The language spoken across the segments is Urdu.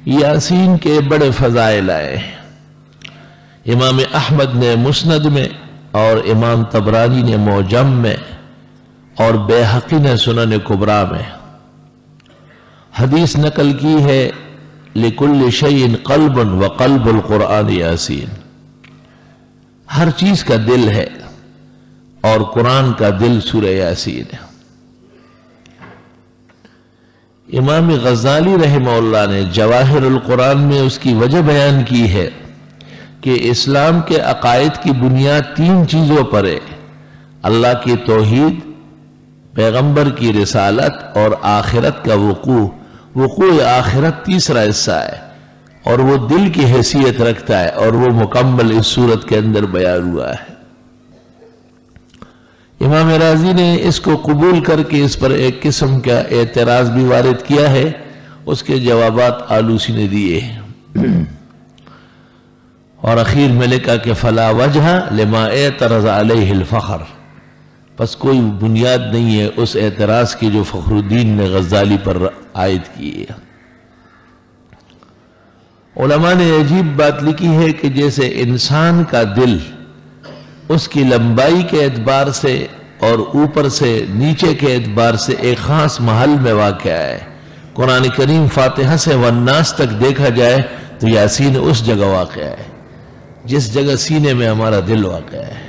یاسین کے بڑے فضائل آئے ہیں۔ امام احمد نے مسند میں اور امام طبرانی نے معجم میں اور بیہقی نے سنن کبریٰ میں حدیث نقل کی ہے، لِكُلِّ شَيْءٍ قَلْبٌ وَقَلْبُ الْقُرْآنِ یاسین۔ ہر چیز کا دل ہے اور قرآن کا دل سورہ یاسین ہے۔ امام غزالی رحمہ اللہ نے جواہر القرآن میں اس کی وجہ بیان کی ہے کہ اسلام کے عقائد کی بنیاد 3 چیزوں پر ہے: اللہ کی توحید، پیغمبر کی رسالت اور آخرت کا وقوع آخرت تیسرا حصہ ہے، اور وہ دل کی حیثیت رکھتا ہے، اور وہ مکمل اس صورت کے اندر بیان ہوا ہے۔ امام راضی نے اس کو قبول کر کے اس پر ایک قسم کا اعتراض بھی وارد کیا ہے، اس کے جوابات آلوسی نے دیے ہیں، اور اخیر میں لکھا کہ فلا وجہ لما اعترض علیہ الفخر، پس کوئی بنیاد نہیں ہے اس اعتراض کی جو فخر الدین نے غزالی پر عائد کی ہے۔ علماء نے عجیب بات لکھی ہے کہ جیسے انسان کا دل اس کی لمبائی کے اعتبار سے اور اوپر سے نیچے کے اعتبار سے ایک خاص محل میں واقع ہے، قرآن کریم فاتحہ سے والناس تک دیکھا جائے تو یاسین اس جگہ واقع ہے جس جگہ سینے میں ہمارا دل واقع ہے۔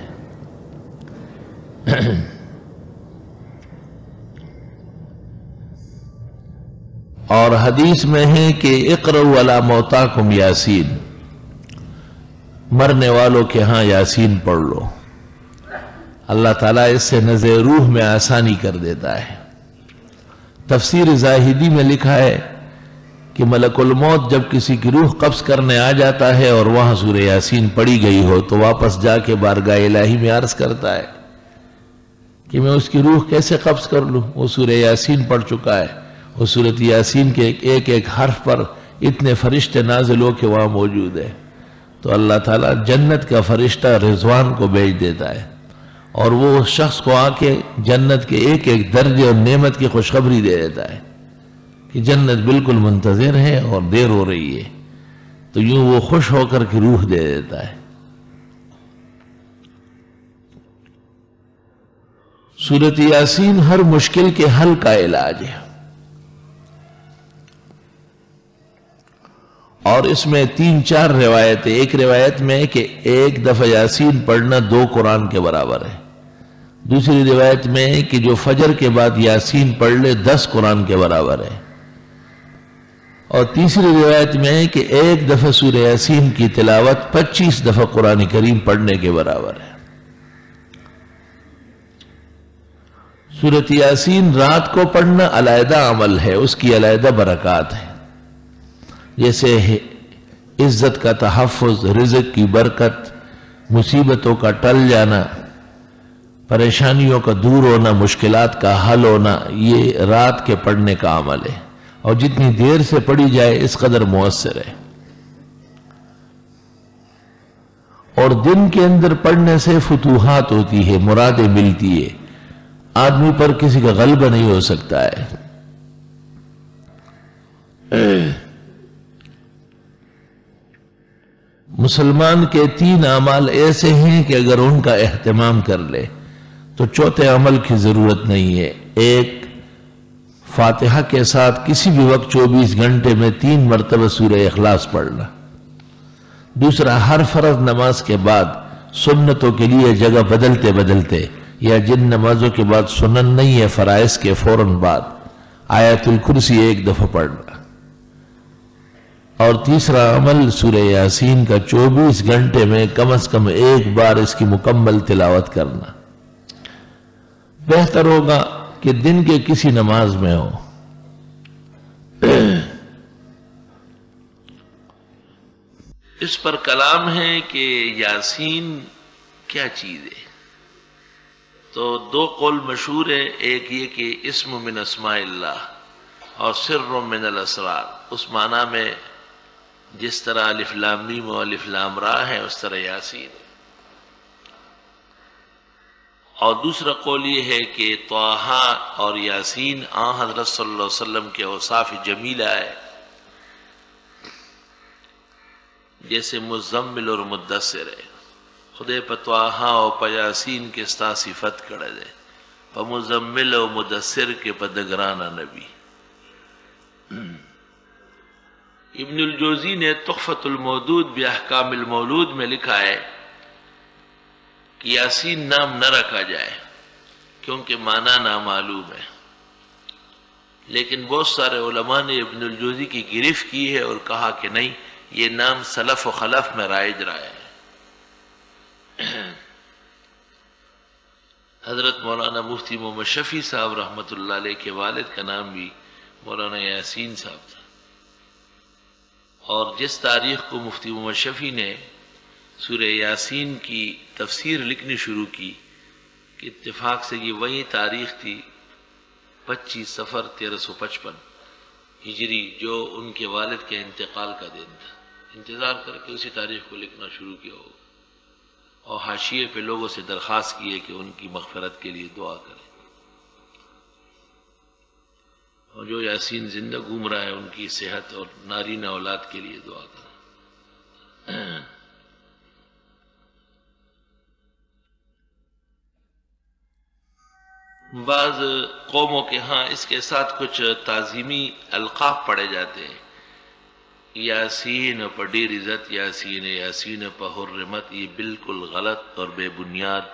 اور حدیث میں ہے کہ اقرؤوا علی موتاکم یاسین، مرنے والوں کے ہاں یاسین پڑھ لو، اللہ تعالیٰ اس سے نزع روح میں آسانی کر دیتا ہے۔ تفسیر زاہدی میں لکھا ہے کہ ملک الموت جب کسی کی روح قبض کرنے آ جاتا ہے اور وہاں سورہ یاسین پڑھی گئی ہو تو واپس جا کے بارگاہ الہی میں عرض کرتا ہے کہ میں اس کی روح کیسے قبض کر لوں، وہ سورہ یاسین پڑھ چکا ہے۔ وہ سورۃ یاسین کے ایک ایک حرف پر اتنے فرشتے نازل ہو کے وہاں موجود ہے، تو اللہ تعالیٰ جنت کا فرشتہ رضوان کو بھیج دیتا ہے، اور وہ اس شخص کو آ کے جنت کے ایک ایک درجے اور نعمت کی خوشخبری دے دیتا ہے کہ جنت بالکل منتظر ہے اور دیر ہو رہی ہے، تو یوں وہ خوش ہو کر کے روح دے دیتا ہے۔ سورۃ یاسین ہر مشکل کے حل کا علاج ہے، اور اس میں 3-4 روایتیں، ایک روایت میں ہے کہ ایک دفعہ یاسین پڑھنا 2 قرآن کے برابر ہے، دوسری روایت میں ہے کہ جو فجر کے بعد یاسین پڑھ لے 10 قرآن کے برابر ہے، اور تیسری روایت میں ہے کہ ایک دفعہ سورہ یاسین کی تلاوت 25 دفعہ قرآن کریم پڑھنے کے برابر ہے۔ سورۃ یاسین رات کو پڑھنا علیحدہ عمل ہے، اس کی علیحدہ برکات ہے، جیسے عزت کا تحفظ، رزق کی برکت، مصیبتوں کا ٹل جانا، پریشانیوں کا دور ہونا، مشکلات کا حل ہونا، یہ رات کے پڑھنے کا عمل ہے، اور جتنی دیر سے پڑھی جائے اس قدر مؤثر ہے۔ اور دن کے اندر پڑھنے سے فتوحات ہوتی ہے، مرادیں ملتی ہے، آدمی پر کسی کا غلبہ نہیں ہو سکتا ہے۔ مسلمان کے 3 اعمال ایسے ہیں کہ اگر ان کا اہتمام کر لے تو چوتھے عمل کی ضرورت نہیں ہے۔ ایک، فاتحہ کے ساتھ کسی بھی وقت 24 گھنٹے میں 3 مرتبہ سورہ اخلاص پڑھنا۔ دوسرا، ہر فرض نماز کے بعد سنتوں کے لیے جگہ بدلتے بدلتے، یا جن نمازوں کے بعد سنن نہیں ہے فرائض کے فوراً بعد، آیت الکرسی 1 دفعہ پڑھنا۔ اور تیسرا عمل سورہ یاسین کا 24 گھنٹے میں کم از کم 1 بار اس کی مکمل تلاوت کرنا۔ بہتر ہوگا کہ دن کے کسی نماز میں ہو۔ اس پر کلام ہے کہ یاسین کیا چیز ہے، تو 2 قول مشہور ہے، ایک یہ کہ اسم من اسماء اللہ اور سر من الاسرار، اس معنی میں جس طرح الف لام میم و الف لام را ہے اس طرح یاسین۔ اور دوسرا قول یہ ہے کہ طٰہٰ اور یاسین حضرت صلی اللہ علیہ وسلم کے اوصاف جمیلہ ہے، جیسے مزمل اور مدثر ہے خدے پتواہا اور پیاسین کے ستا صفت کڑے دے پا مزمل و مدثر کے پدگرانا نبی. ابن الجوزی نے تحفۃ المودود باحکام المولود میں لکھا ہے کہ یاسین نام نہ رکھا جائے کیونکہ معنی نامعلوم ہے، لیکن بہت سارے علماء نے ابن الجوزی کی گرفت کی ہے اور کہا کہ نہیں، یہ نام سلف و خلف میں رائج رہا ہے. حضرت مولانا مفتی محمد شفیع صاحب رحمۃ اللہ علیہ کے والد کا نام بھی مولانا یاسین صاحب تھا، اور جس تاریخ کو مفتی محمد شفیع نے سورہ یاسین کی تفسیر لکھنی شروع کی کہ اتفاق سے یہ وہی تاریخ تھی 25 صفر 1355 ہجری، جو ان کے والد کے انتقال کا دن تھا. انتظار کر کے اسی تاریخ کو لکھنا شروع کیا ہو، اور حاشیے پہ لوگوں سے درخواست کی ہے کہ ان کی مغفرت کے لیے دعا کریں، اور جو یاسین زندہ گھوم رہا ہے ان کی صحت اور نارینہ اولاد کے لیے دعا کریں. بعض قوموں کے ہاں اس کے ساتھ کچھ تعظیمی القاب پڑھے جاتے ہیں. یاسین پر ڈیر عزت، یاسین پر حرمت، یہ بالکل غلط اور بے بنیاد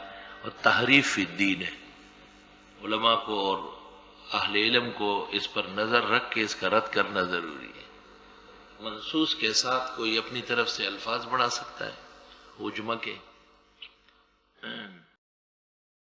اور تحریف فی الدین ہے. علماء کو اور اہل علم کو اس پر نظر رکھ کے اس کا رد کرنا ضروری ہے. منصوص کے ساتھ کوئی اپنی طرف سے الفاظ بڑھا سکتا ہے، حجمہ کے